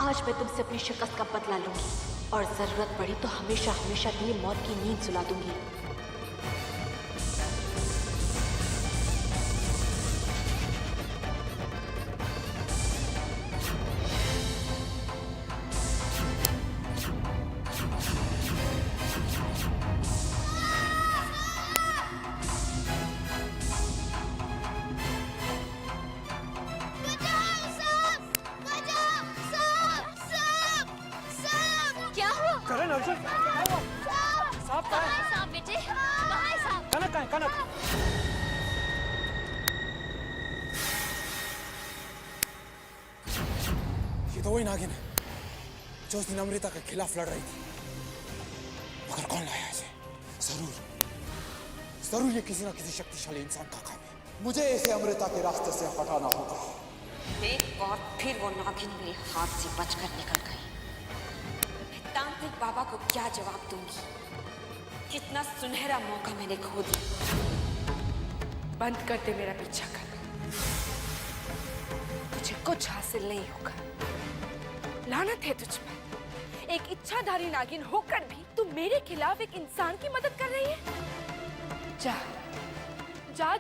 आज मैं तुमसे अपनी शिकस्त का बदला लूंगी और जरूरत पड़ी तो हमेशा हमेशा के लिए मौत की नींद सुला दूंगी। करण अर्जुन सांप कहाँ है? सांप बेटे कहाँ है सांप? कनक कहाँ है? कनक ये तो वही नागिन है जो उस दिन अमृता के खिलाफ लड़ रही थी। मगर कौन लाया इसे? जरूर ये किसी ना किसी शक्तिशाली इंसान का काम है। मुझे इसे अमृता के रास्ते से हटाना होगा। एक बार फिर वो नागिन मेरे हाथ से बचकर निकल गई। तांत्रिक बाबा को क्या जवाब दूंगी? कितना सुनहरा मौका मैंने खो दिया। बंद कर दे मेरा पीछा करना। तुझे कुछ हासिल नहीं होगा। लानत है तुझ पर। एक इच्छाधारी नागिन होकर भी तू मेरे खिलाफ एक इंसान की मदद कर रही है।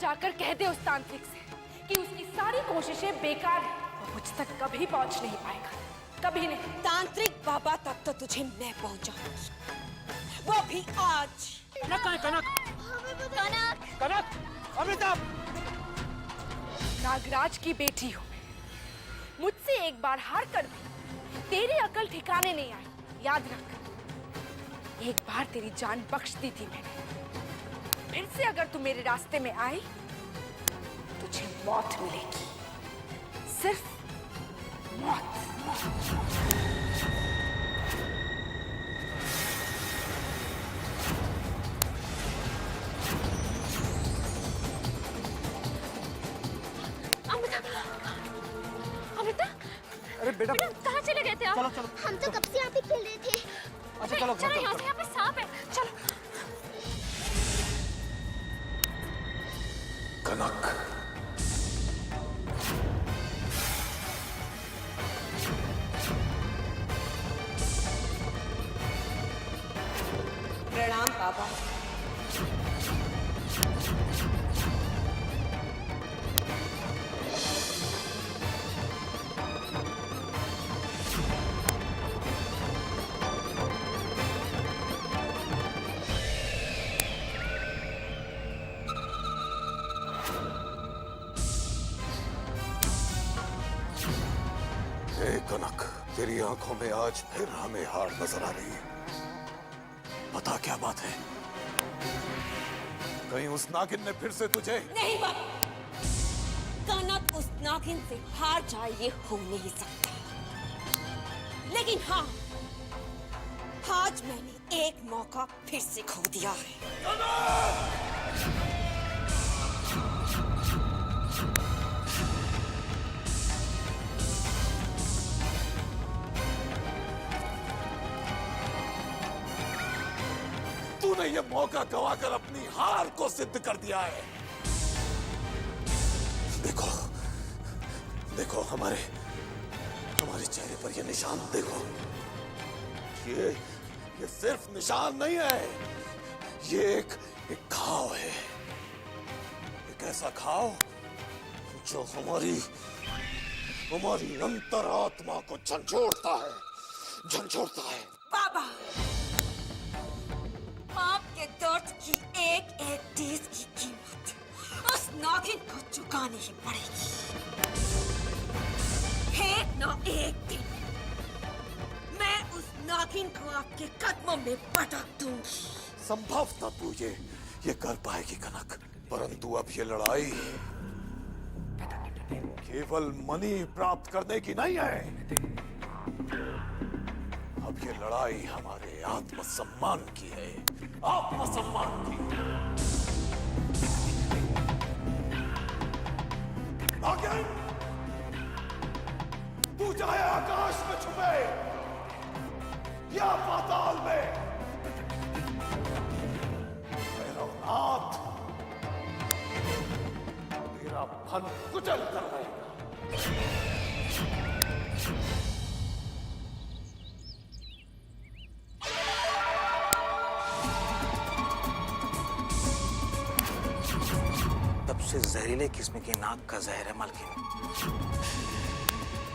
जाकर कह दे उस तांत्रिक से कि उसकी सारी कोशिशें बेकार हैं। वो मुझ तक कभी पहुंच नहीं पाएगा, कभी नहीं। तांत्रिक बाबा तक तो तुझे मैं पहुंचाऊंगी, वो भी आज। कनक कहाँ है? कनक कनक कनक अमृता नागराज की बेटी हूँ मैं। मुझसे एक बार हार कर भी तेरी अकल ठिकाने नहीं आई। याद रख, एक बार तेरी जान बख्श दी थी मैंने। फिर से अगर तू मेरे रास्ते में आई तुझे मौत मिलेगी, सिर्फ मौत। अमृता अरे बेटा कहाँ चले गए थे आप? चलो चलो हम तो कब से यहाँ पे खेल रहे थे। अच्छा चलो चलो यहाँ पे सांप है। चलो। कनक प्रणाम बाबा। कनक, तेरी आंखों में आज फिर हमें हार नजर आ रही है। बता क्या बात है? कहीं उस नागिन ने फिर से तुझे? नहीं बाबा, कनक उस नागिन से हार जाए ये हो नहीं सकता। लेकिन हाँ, आज मैंने एक मौका फिर से खो दिया है। तूने ये मौका गवाकर अपनी हार को सिद्ध कर दिया है। देखो देखो हमारे चेहरे पर ये निशान देखो। ये सिर्फ निशान नहीं है, ये एक घाव है। एक ऐसा घाव जो हमारी अंतरात्मा को झंझोड़ता है। बाबा, आपके दर्द की एक एक टीस की कीमत उस नागिन को चुकानी ही पड़ेगी। एक न एक दिन मैं उस नागिन को आपके कदमों में पटक दूंगी। संभवतः तू ये कर पाएगी कनक, परंतु अब ये लड़ाई केवल मणि प्राप्त करने की नहीं है। अब ये लड़ाई हमारे आत्मसम्मान की है, आत्मसम्मान की। नागिन, तू चाहे आकाश में छुपे या पाताल में, भैरवनाथ तेरा फन कुचल कर रहेगा। सबसे जहरीले किस्म के नाक का जहर है मालकिन।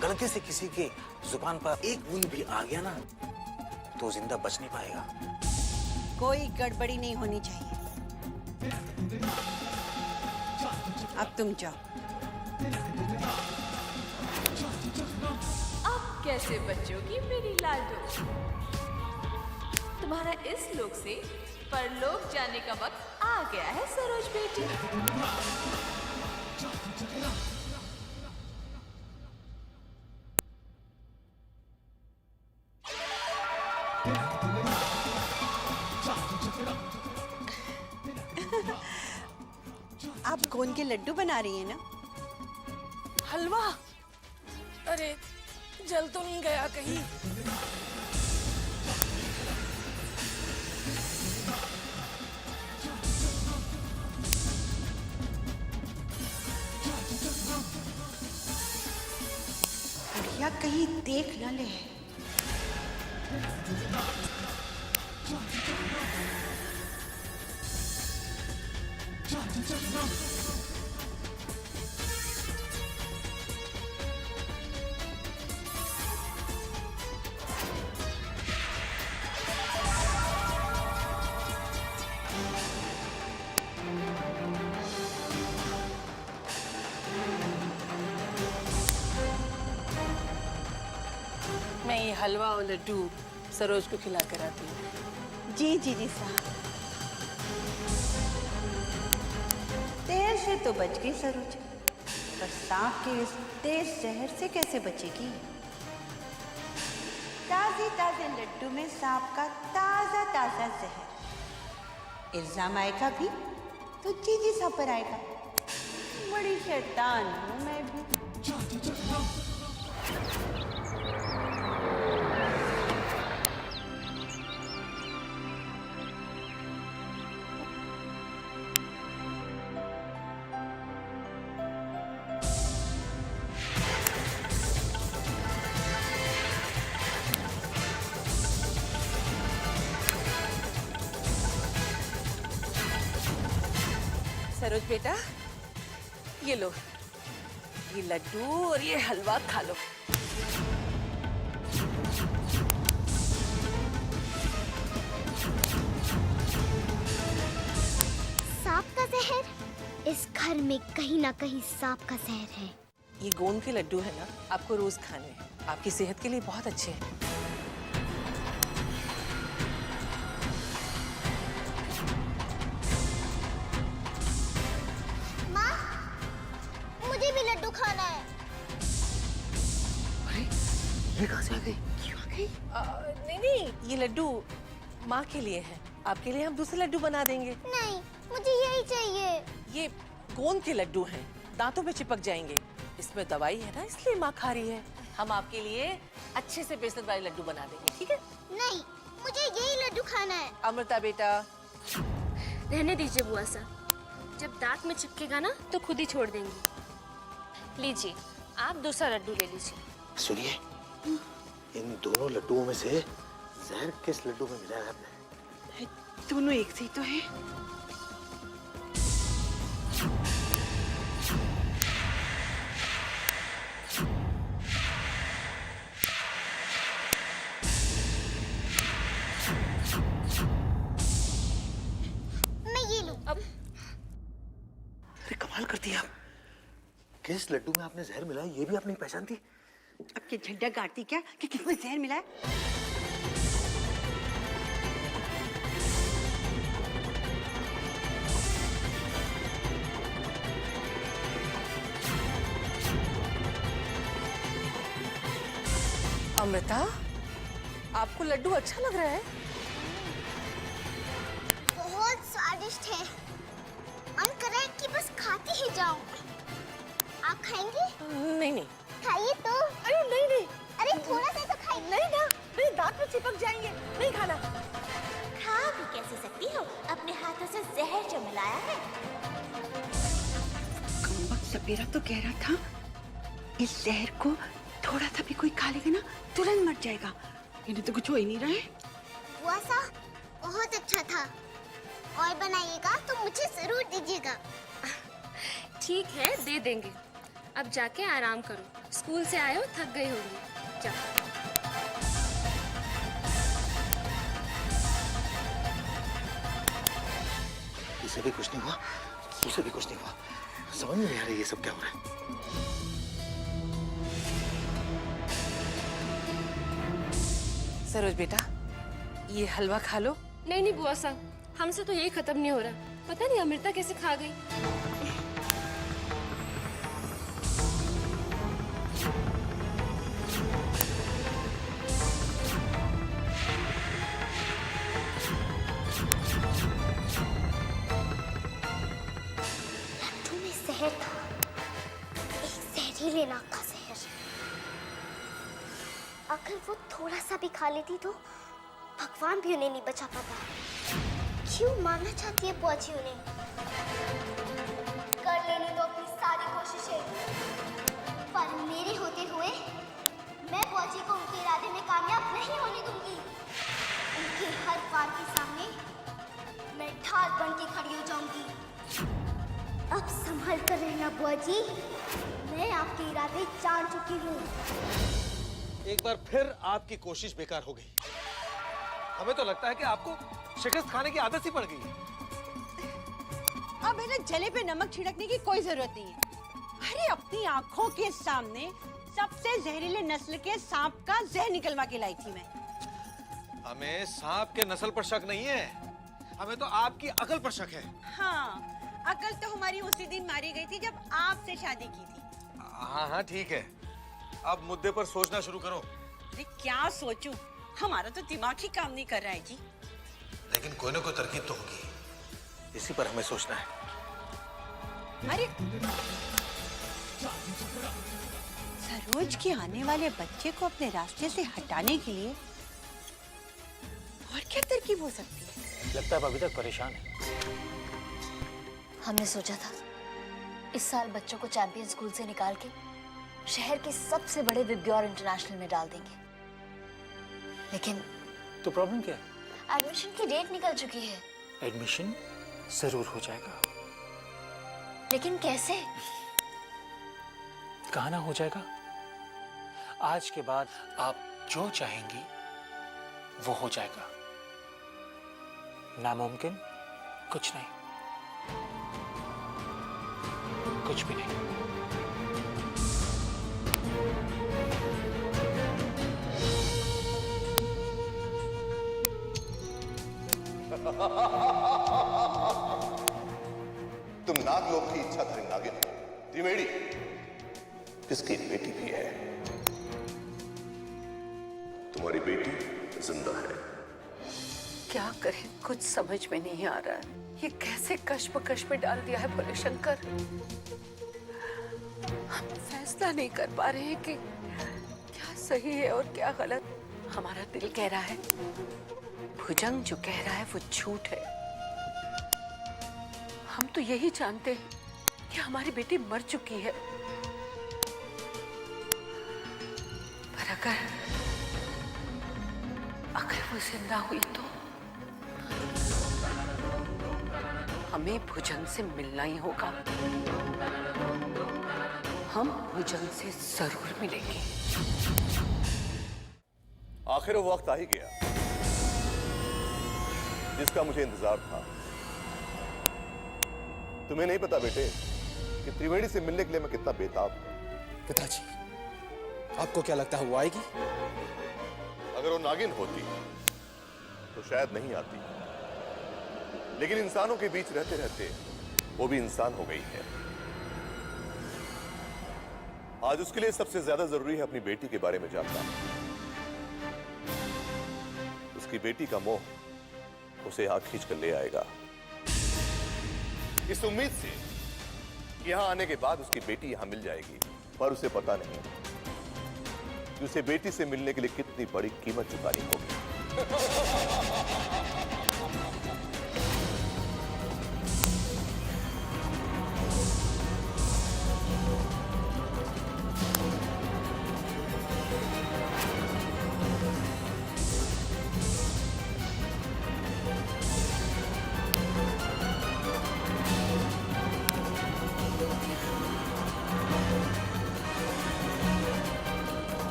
गलती से किसी के जुबान पर एक बूंद भी आ गया ना तो जिंदा बच नहीं पाएगा। कोई गड़बड़ी नहीं होनी चाहिए। अब तुम जाओ। अब कैसे बचोगी मेरी लाडो? तुम्हारा इस लोक से परलोक जाने का वक्त आ गया है सरोज बेटी। आप गोंद के लड्डू बना रही हैं ना? हलवा? अरे जल तो नहीं गया कहीं? बढ़िया कहीं देख न ले। मैं ये हलवा और लड्डू सरोज को खिला कर आती हूँ। जी साहब। देर से तो बच गई सरोज, पर सांप के इस तेज जहर से कैसे बचेगी? ताजे ताजे लड्डू में सांप का ताजा ताजा जहर। इल्जाम आएगा भी तो जी साहब पर आएगा। बड़ी शैतान हूँ मैं भी। सरोज बेटा, ये लो, ये लड्डू और ये हलवा खा लो। सांप का जहर? इस घर में कहीं ना कहीं सांप का जहर है। ये गोंद के लड्डू है ना, आपको रोज खाने हैं। आपकी सेहत के लिए बहुत अच्छे हैं। मुझे भी लड्डू खाना है। ये कहाँ से आ गई? क्यों आ गई? नहीं, ये लड्डू माँ के लिए है। आपके लिए हम दूसरे लड्डू बना देंगे। नहीं, मुझे यही चाहिए। ये गोंद के लड्डू हैं, दांतों पे चिपक जाएंगे। इसमें दवाई है ना, इसलिए माँ खा रही है। हम आपके लिए अच्छे से बेसन वाले लड्डू बना देंगे, ठीक है? नहीं, मुझे यही लड्डू खाना है। अमृता बेटा, रहने दीजिए बुआ साहब। जब दांत में चिपकेगा ना तो खुद ही छोड़ देंगी। लीजिए, आप दूसरा लड्डू ले लीजिए। सुनिए, इन दोनों लड्डुओं में से जहर किस लड्डू में मिलाया आपने? दोनों एक से ही तो है। मैं ये लूं। अब अरे कमाल करती है आप। किस लड्डू में आपने जहर मिलाया ये भी आप नहीं पहचानती? अब क्या झंडा गाड़ती क्या कि किसमें जहर मिला है? अमृता, आपको लड्डू अच्छा लग रहा है? बहुत स्वादिष्ट है। मन कर रहा है कि बस खाती ही जाऊं। आप खाएंगे? नहीं। खाइए तो। अरे नहीं। अरे थोड़ा सा तो खाइए। नहीं ना, मेरे दांत में चिपक जाएंगे। नहीं खाना। खा भी कैसे सकती हो? अपने हाथों से जहर जो मिलाया है। कमबख्त सपेरा तो कह रहा था इस जहर को थोड़ा सा भी कोई खा लेगा ना तुरंत मर जाएगा। इन्हें तो कुछ हो ही नहीं रहा है। बुआ सा, बहुत अच्छा था। और बनाइएगा तो मुझे जरूर दीजिएगा। ठीक है, दे देंगे। अब जाके आराम करो, स्कूल से आए हो, थक गई होगी। जाओ। इसे भी कुछ नहीं हुआ, उसे भी कुछ नहीं हुआ। समझ में नहीं आ रही ये सब क्या हो रहा है। सरोज बेटा, ये हलवा खा लो। नहीं नहीं बुआ साहब, हमसे तो यही खत्म नहीं हो रहा। पता नहीं अमृता कैसे खा गई। लड्डू में जहर था, एक जहरीले नाग का जहर। अगर वो थोड़ा सा भी खा लेती तो भगवान भी उन्हें नहीं बचा पाता। क्यों मारना चाहती है बुआ जी उन्हें? कर लेने दो अपनी सारी कोशिशें, पर मेरे होते हुए मैं बुआ जी को उनके इरादे में कामयाब नहीं होने दूंगी। उनके हर वार के सामने मैं ढाल बन के खड़ी हो जाऊंगी। अब संभल कर रहना बुआ जी, मैं आपके इरादे जान चुकी हूँ। एक बार फिर आपकी कोशिश बेकार हो गई। हमें तो लगता है कि आपको शिकस्त खाने की आदत ही पड़ गई है। अब मेरे जले पे नमक छिड़कने की कोई जरूरत नहीं है। अरे अपनी आंखों के सामने सबसे जहरीले नस्ल के सांप का जहर निकलवा के लाई थी मैं। हमें सांप के नस्ल पर शक नहीं है, हमें तो आपकी अकल पर शक है। हाँ, अकल तो हमारी उसी दिन मारी गई थी जब आपसे शादी की थी। हाँ हाँ ठीक है, अब मुद्दे पर सोचना शुरू करो। अरे क्या सोचूं? हमारा तो दिमाग ही काम नहीं कर रहा है जी। लेकिन कोई ना कोई तरकीब तो होगी, इसी पर हमें सोचना है। अरे सरोज के आने वाले बच्चे को अपने रास्ते से हटाने के लिए और क्या तरकीब हो सकती है? लगता है अभी तक परेशान है। हमने सोचा था इस साल बच्चों को चैंपियन स्कूल से निकाल के शहर के सबसे बड़े विब्योर इंटरनेशनल में डाल देंगे, लेकिन तो प्रॉब्लम क्या है? एडमिशन की डेट निकल चुकी है। एडमिशन जरूर हो जाएगा, लेकिन कैसे? कहा ना हो जाएगा। आज के बाद आप जो चाहेंगी वो हो जाएगा। नामुमकिन कुछ नहीं, कुछ भी नहीं। तुम नागलोक की इच्छा धरी नागिन हो, त्रिवेणी, जिसकी बेटी भी है। तुम्हारी बेटी जिंदा है। क्या करें, कुछ समझ में नहीं आ रहा है। ये कैसे कश्मकश में डाल दिया है भोले शंकर। हम फैसला नहीं कर पा रहे हैं कि क्या सही है और क्या गलत। हमारा दिल कह रहा है, भुजंग जो कह रहा है वो झूठ है। हम तो यही जानते हैं कि हमारी बेटी मर चुकी है, पर अगर वो जिंदा हुई तो हमें भुजंग से मिलना ही होगा। हम भुजंग से जरूर मिलेंगे। आखिर वो वक्त आ ही गया जिसका मुझे इंतजार था। तुम्हें नहीं पता बेटे कि त्रिवेणी से मिलने के लिए मैं कितना बेताब हूं। पिताजी, आपको क्या लगता है वो आएगी? अगर वो नागिन होती तो शायद नहीं आती, लेकिन इंसानों के बीच रहते रहते वो भी इंसान हो गई है। आज उसके लिए सबसे ज्यादा जरूरी है अपनी बेटी के बारे में जानना। उसकी बेटी का मोह उसे यहां खींच कर ले आएगा, इस उम्मीद से कि यहां आने के बाद उसकी बेटी यहां मिल जाएगी। पर उसे पता नहीं कि उसे बेटी से मिलने के लिए कितनी बड़ी कीमत चुकानी होगी।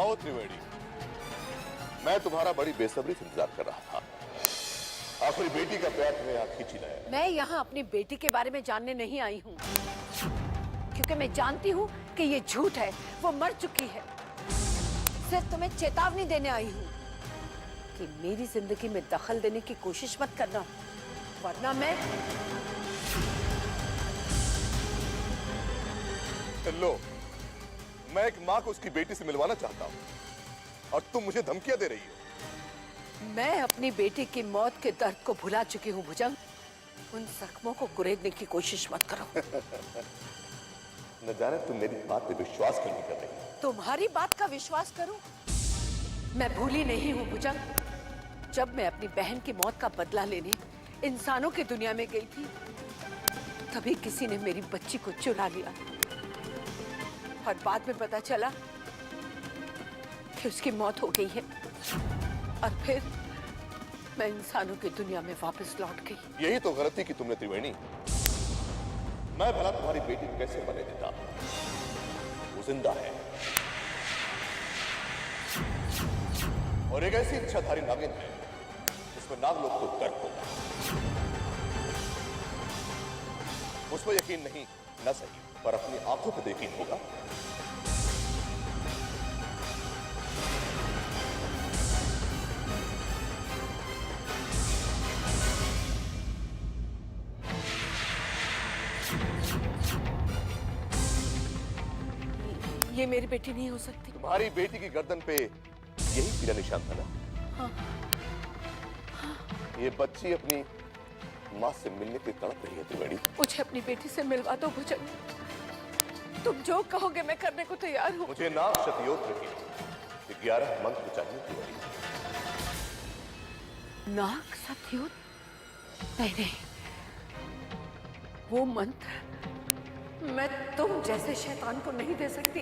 आओ त्रिवेणी, मैं तुम्हारा बड़ी बेसब्री से इंतजार कर रहा था। आखिरी बेटी का प्यार तुम्हें यहाँ खींच ही लाया। मैं यहाँ अपनी बेटी के बारे में जानने नहीं आई हूँ, क्योंकि मैं जानती हूँ कि ये झूठ है, वो मर चुकी है। सिर्फ तुम्हें चेतावनी देने आई हूँ कि मेरी जिंदगी में दखल देने की कोशिश मत करना, वरना मैं लो, मैं एक माँ को उसकी बेटी से मिलवाना चाहता हूँ और तुम मुझे धमकियां दे रही हो। मैं अपनी बेटी की मौत के दर्द को भुला चुकी हूँ भुजंग। उन जख्मों को कुरेदने की कोशिश मत करो। न जाने तुम मेरी बात पे विश्वास क्यों नहीं कर रही। तुम्हारी बात का विश्वास करूं? मैं भूली नहीं हूँ भुजंग। जब मैं अपनी बहन की मौत का बदला लेने इंसानों की दुनिया में गई थी, तभी किसी ने मेरी बच्ची को चुरा लिया और बाद में पता चला कि उसकी मौत हो गई है। और फिर मैं इंसानों की दुनिया में वापस लौट गई। यही तो गलती की तुमने त्रिवेणी। मैं भला तुम्हारी बेटी को कैसे मरने देता? वो जिंदा है और एक ऐसी इच्छाधारी नागिन है जिसमें नागलोक को गर्व होगा। उस पर यकीन नहीं न सही, पर अपनी आंखों पर यकीन होगा। ये मेरी बेटी नहीं हो सकती। तुम्हारी बेटी की गर्दन पे यही पीला निशान था ना? हाँ। ये बच्ची अपनी माँ से मिलने के लिए तड़प रही है त्रिवेणी। मुझे अपनी बेटी से मिलवा दो भुजंग। तुम जो कहोगे मैं करने को तैयार हूँ। मुझे नाग शतयोत रखी 11 मंत्र चाहिए त्रिवेणी। नाग सतयुत? नहीं, वो मंत्र मैं तुम जैसे शैतान को नहीं दे सकती।